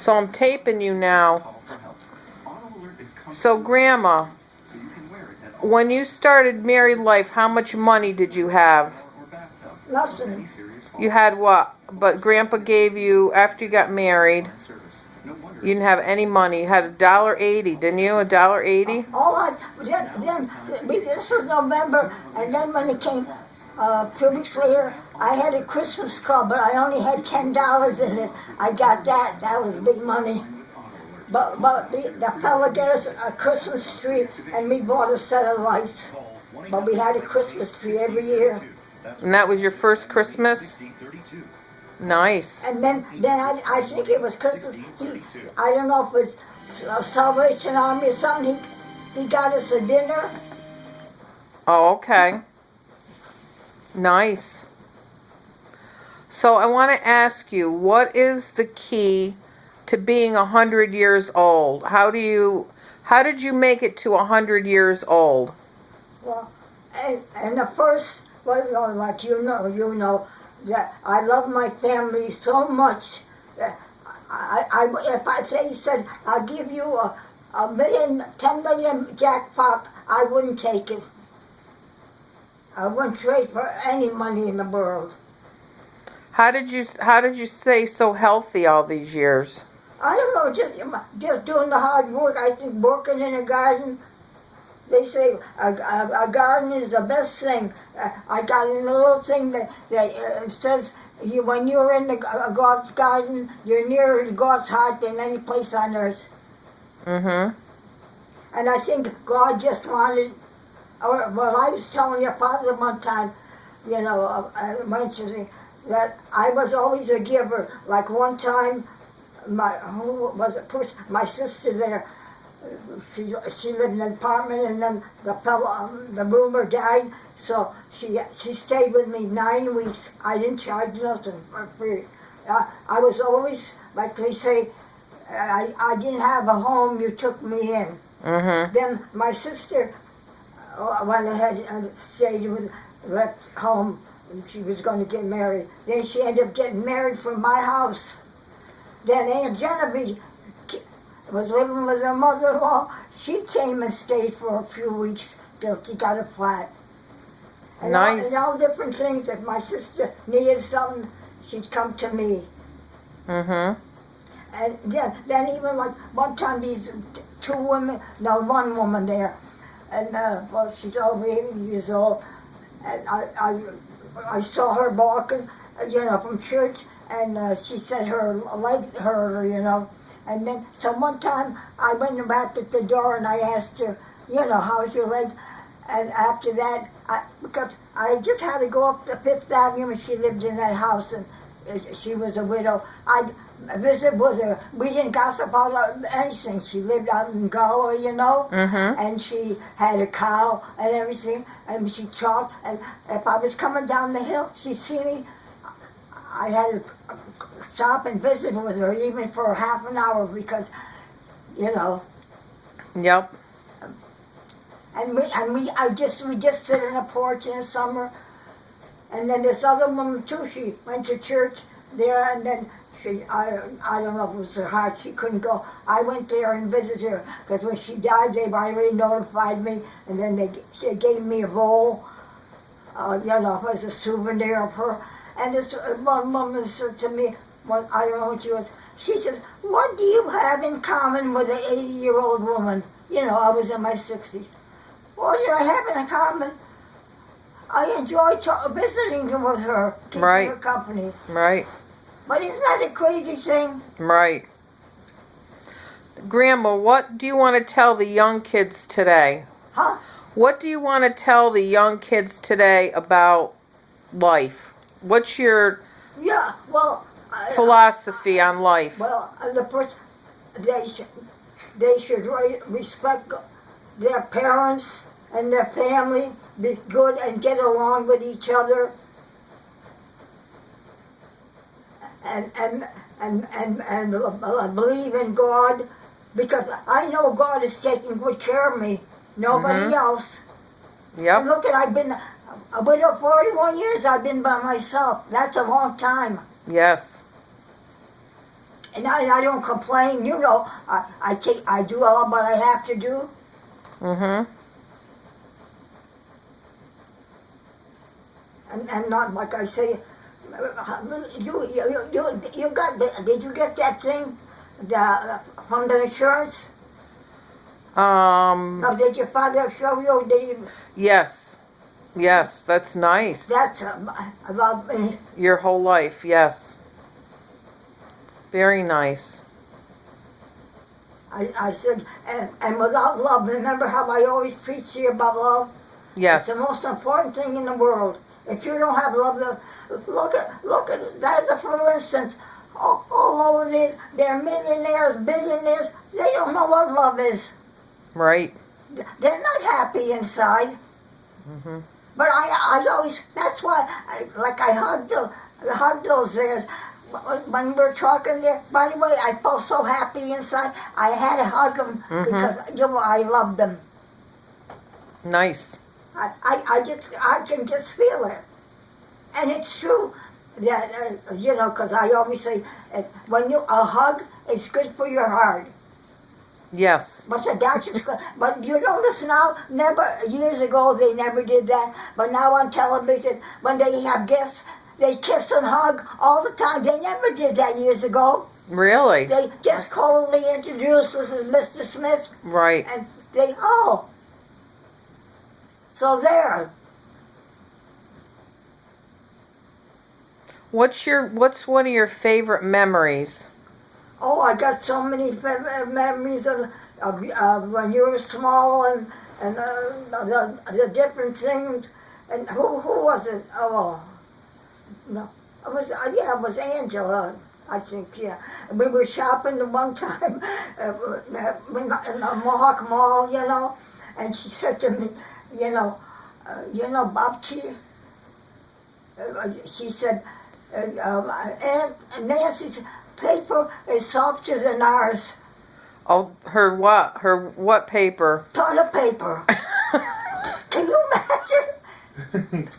So I'm taping you now. So Grandma, when you started married life, how much money did you have? Nothing. You had what? But Grandpa gave you, after you got married, you didn't have any money. You had $1.80, didn't you? $1.80? This was November, and then when it came 2 weeks later, I had a Christmas card, but I only had $10 in it. I got that. That was big money. But the fella gave us a Christmas tree, and we bought a set of lights. But we had a Christmas tree every year. And that was your first Christmas? Nice. And then I think it was Christmas. I don't know if it was Salvation Army or something. He got us a dinner. Oh, okay. Nice. So I want to ask you, what is the key to being 100 years old? How did you make it to 100 years old? Well, and the first was like you know that I love my family so much that if I say he said I'll give you a million, 10 million jackpot, I wouldn't take it. I wouldn't trade for any money in the world. How did you stay so healthy all these years? I don't know, just doing the hard work. I think working in a garden. They say a garden is the best thing. I got a little thing that says when you're in God's garden, you're nearer to God's heart than any place on earth. Mm-hmm. And I think God just wanted. Well, I was telling your father one time, mentioning that I was always a giver. Like one time, my sister there. She lived in an apartment, and then the roomer died, so she stayed with me 9 weeks. I didn't charge nothing for free. I was always, like they say, I didn't have a home, you took me in. Mm-hmm. Then my sister went ahead and left home. She was going to get married. Then she ended up getting married from my house. Then Aunt Genevieve was living with her mother-in-law. She came and stayed for a few weeks till she got a flat. And nice. all different things. If my sister needed something, she'd come to me. Mm-hmm. And then even like one time these one woman there, and well, she's over 80 years old, and I saw her walking, from church, and she said her leg hurt, And then, so one time, I went back at the door and I asked her, how's your leg? And after that, because I just had to go up to Fifth Avenue, and she lived in that house, and she was a widow. I'd visit with her. We didn't gossip about anything. She lived out in Galway, Mm-hmm. and she had a cow and everything, and she talked, and if I was coming down the hill, she'd see me. I had to stop and visit with her, even for half an hour, because, Yep. And we just sit on a porch in the summer, and then this other woman too. She went to church there, and then I don't know if it was her heart. She couldn't go. I went there and visited her because when she died, they already notified me, and then she gave me a bowl, as a souvenir of her. And this one woman said to me, I don't know what she was, she said, what do you have in common with an 80-year-old woman? I was in my 60s. What did I have in common? I enjoy visiting with her, keeping her company. Right. But isn't that a crazy thing? Right. Grandma, what do you want to tell the young kids today? Huh? What do you want to tell the young kids today about life? What's your philosophy on life? Well, the first, they should respect their parents and their family, be good and get along with each other, and believe in God, because I know God is taking good care of me. Nobody else. Yep. And look, I've been a widow 41 years. I've been by myself. That's a long time. Yes. And I don't complain. You know, I do all what I have to do. Mm-hmm. And not like I say, you got did you get that thing from the insurance? Or did your father show you? Did you, Yes. Yes, that's nice. that's about me. Your whole life, yes. Very nice. I said, and without love, remember how I always preach to you about love? Yes. It's the most important thing in the world. If you don't have love, look at that. For instance, all over they're millionaires, billionaires. They don't know what love is. Right. They're not happy inside. Mm-hmm. But I always, that's why, I hugged those there. When we were talking there, by the way, I felt so happy inside. I had to hug them because, you know, I loved them. Nice. I can just feel it. And it's true that, you know, because I always say, when a hug, it's good for your heart. Yes. But the doctors, but you notice now, years ago they never did that. But now on television, when they have guests, they kiss and hug all the time. They never did that years ago. Really? They just coldly introduced us as Mr. Smith. Right. And they, so there. What's one of your favorite memories? Oh, I got so many memories of when you were small and the different things. And who was it? Oh, no, it was Angela. I think, yeah. We were shopping the one time in the Mohawk Mall, you know, and she said to me, you know, Babci. She said, Aunt Nancy's paper is softer than ours. Oh, her what? Her what paper? Toilet paper. Can you imagine?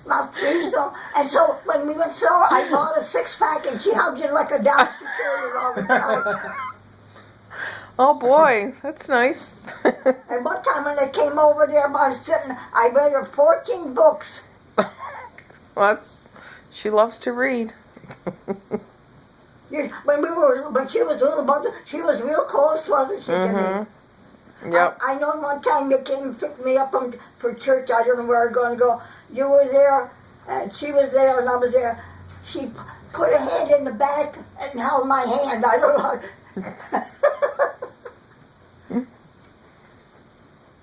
About 3 years old. And so when we went to store, I bought a 6-pack and she hugged it like a dog carrier all the time. Oh boy, that's nice. And one time when they came over there, I was sitting, I read her 14 books. Well, she loves to read. When she was a little bit, she was real close, wasn't she, to me? Yep. I know one time they came and picked me up for church. I don't know where I was going to go. You were there, and she was there, and I was there. She put her head in the back and held my hand. I don't know.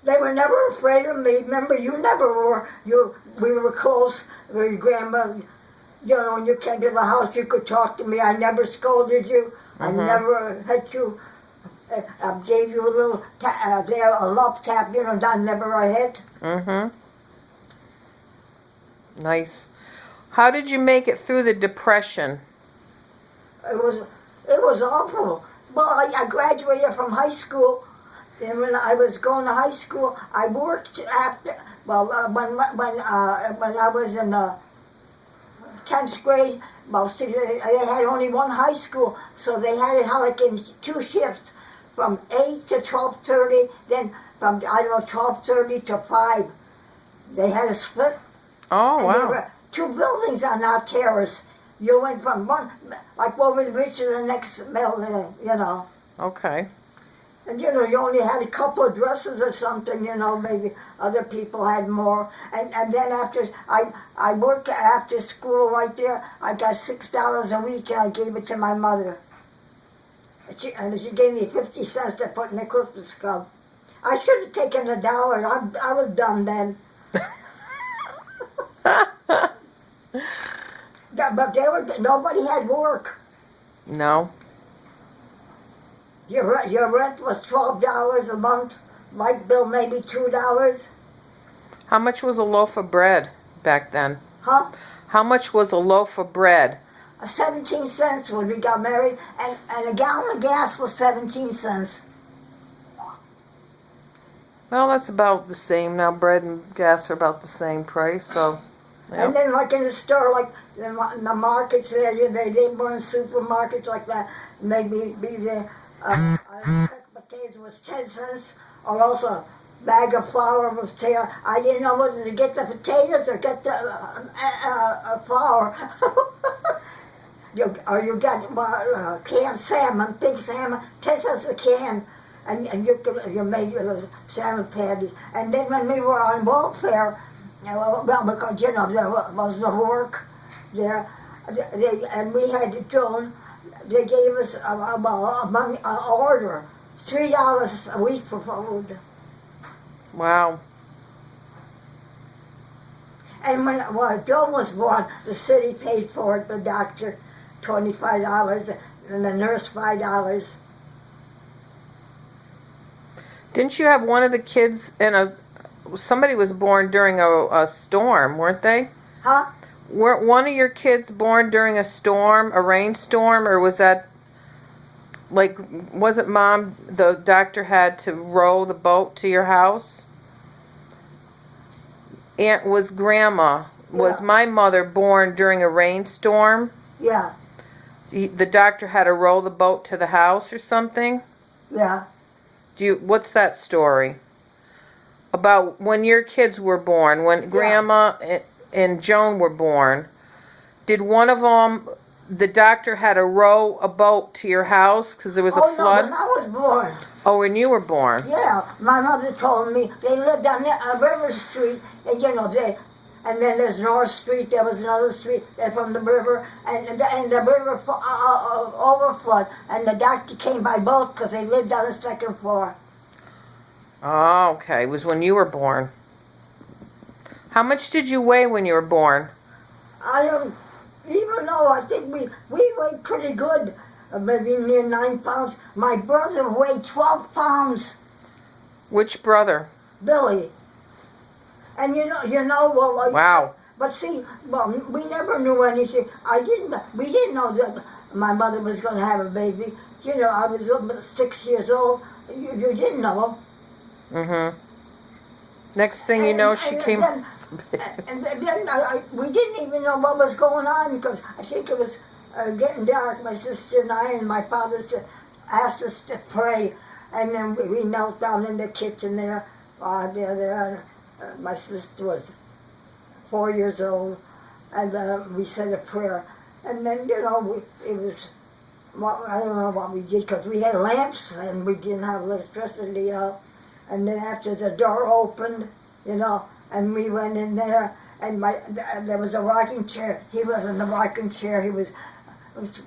They were never afraid of me. Remember, you never were. We were close with your grandmother. You know, when you came to the house, you could talk to me. I never scolded you. I never hit you. I gave you a little a love tap, you know, that never I hit. Nice. How did you make it through the Depression? It was awful. Well, I graduated from high school, and when I was going to high school, I worked after. Well, when I was in the 10th grade, well, they had only one high school, so they had it like in 2 shifts, from 8 to 12:30, then from, I don't know, 12:30 to 5. They had a split. Oh, and wow. There were 2 buildings on our terrace. You went from one, like over the bridge to the next building, you know. Okay. And, you know, you only had a couple of dresses or something, you know, maybe other people had more. And then after, I worked after school right there. I got $6 a week, and I gave it to my mother. And she gave me 50 cents to put in the Christmas club. I should have taken $1. I was done then. But nobody had work. No. Your rent was $12 a month. Light bill maybe $2. How much was a loaf of bread back then? Huh? How much was a loaf of bread? 17 cents when we got married, and a gallon of gas was 17 cents. Well, that's about the same now. Bread and gas are about the same price, so. Yep. And then like in the store, like in the markets there, they didn't run supermarkets like that. maybe be there. A sack of potatoes was 10 cents, or else a bag of flour was there. I didn't know whether to get the potatoes or get the flour. You got canned salmon, big salmon, 10 cents a can, and you made your salmon patties. And then when we were on welfare, well, because there was no work there, and we had Joan, they gave us an order, $3 a week for food. Wow. And when Joan was born, the city paid for it, the doctor $25, and the nurse $5. Didn't you have one of the kids somebody was born during a storm, weren't they? Huh? Weren't one of your kids born during a storm, a rainstorm, or was that, like, wasn't Mom, the doctor had to row the boat to your house? Was Grandma, was my mother born during a rainstorm? Yeah. The doctor had to row the boat to the house or something? Yeah. What's that story? About when your kids were born, when Grandma and Joan were born, did one of them, the doctor had to row a boat to your house because there was a flood? No, when I was born. Oh, when you were born? Yeah, my mother told me they lived on River Street, and and then there's North Street, there was another street from the river, and the river overflowed, and the doctor came by boat because they lived on the second floor. Oh, okay. It was when you were born. How much did you weigh when you were born? I don't even know. I think we weighed pretty good, maybe near 9 pounds. My brother weighed 12 pounds. Which brother? Billy. And well. Wow. But see, we never knew anything. We didn't know that my mother was going to have a baby. I was 6 years old. You didn't know. Mm-hmm. Next thing you know, she came. Then, and then we didn't even know what was going on because I think it was getting dark. My sister and I and my father asked us to pray, and then we knelt down in the kitchen there. My sister was 4 years old, and we said a prayer. And then it was. Well, I don't know what we did because we had lamps and we didn't have electricity. And then after the door opened, and we went in there, and there was a rocking chair. He was in the rocking chair. His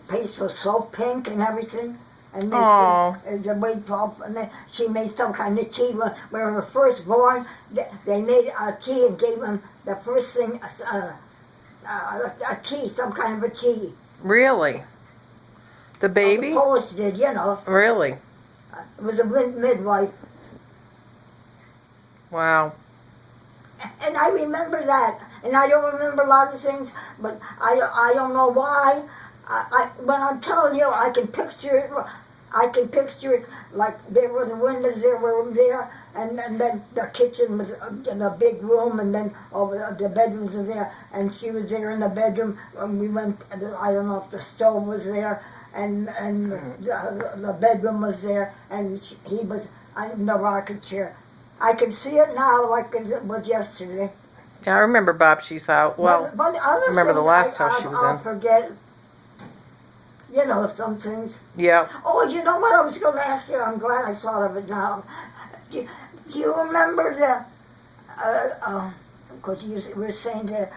face was so pink and everything. And they said, the weight off, and then she made some kind of tea. When we were first born, they made a tea and gave him the first thing, a tea, some kind of a tea. Really? The baby? The Polish did, Really? It was a midwife. Wow. And I remember that, and I don't remember a lot of things, but I don't know why. When I'm telling you, I can picture it. I can picture it like there were the windows there, and then the kitchen was in a big room, and then the bedrooms were there, and she was there in the bedroom. And we went. I don't know if the stove was there, and the bedroom was there, and he was in the rocking chair. I can see it now like it was yesterday. Yeah, I remember Babci's house. Well, but I remember the last house she was in. I'll forget. Some things. Yeah. Oh, you know what I was going to ask you? I'm glad I thought of it now. Do you remember because you were saying that,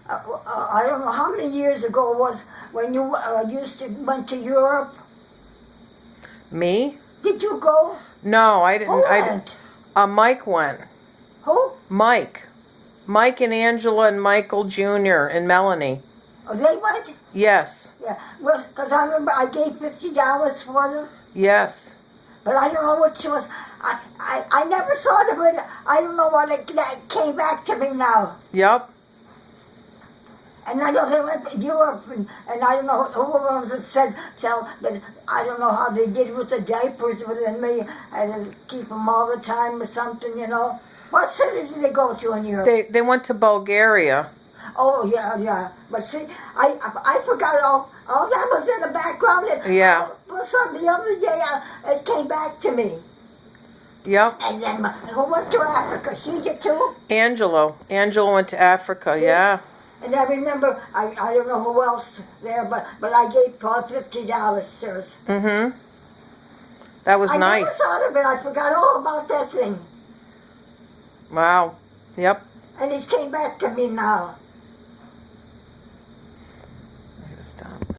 I don't know how many years ago it was when you went to Europe? Me? Did you go? No, I didn't. Who went? Mike went. Who? Mike and Angela and Michael Jr. and Melanie. Oh, they went? Yes. Yeah, well, because I remember I gave $50 for them. Yes. But I don't know what she was. I never saw them, but I don't know what it came back to me now. Yep. And I know they went to Europe, and I don't know who was that said, that I don't know how they did with the diapers, but then they had to keep them all the time or something, What city did they go to in Europe? They went to Bulgaria. Oh, yeah. But see, I forgot all. Oh, that was in the background. And Yeah. all of a sudden, the other day, it came back to me. Yep. And then who went to Africa? She did too? Angelo went to Africa. See? Yeah. And I remember, I don't know who else there, but I gave Paul $50 to us. Mm-hmm. That was I nice. never thought of it. I forgot all about that thing. Wow. Yep. And it came back to me now.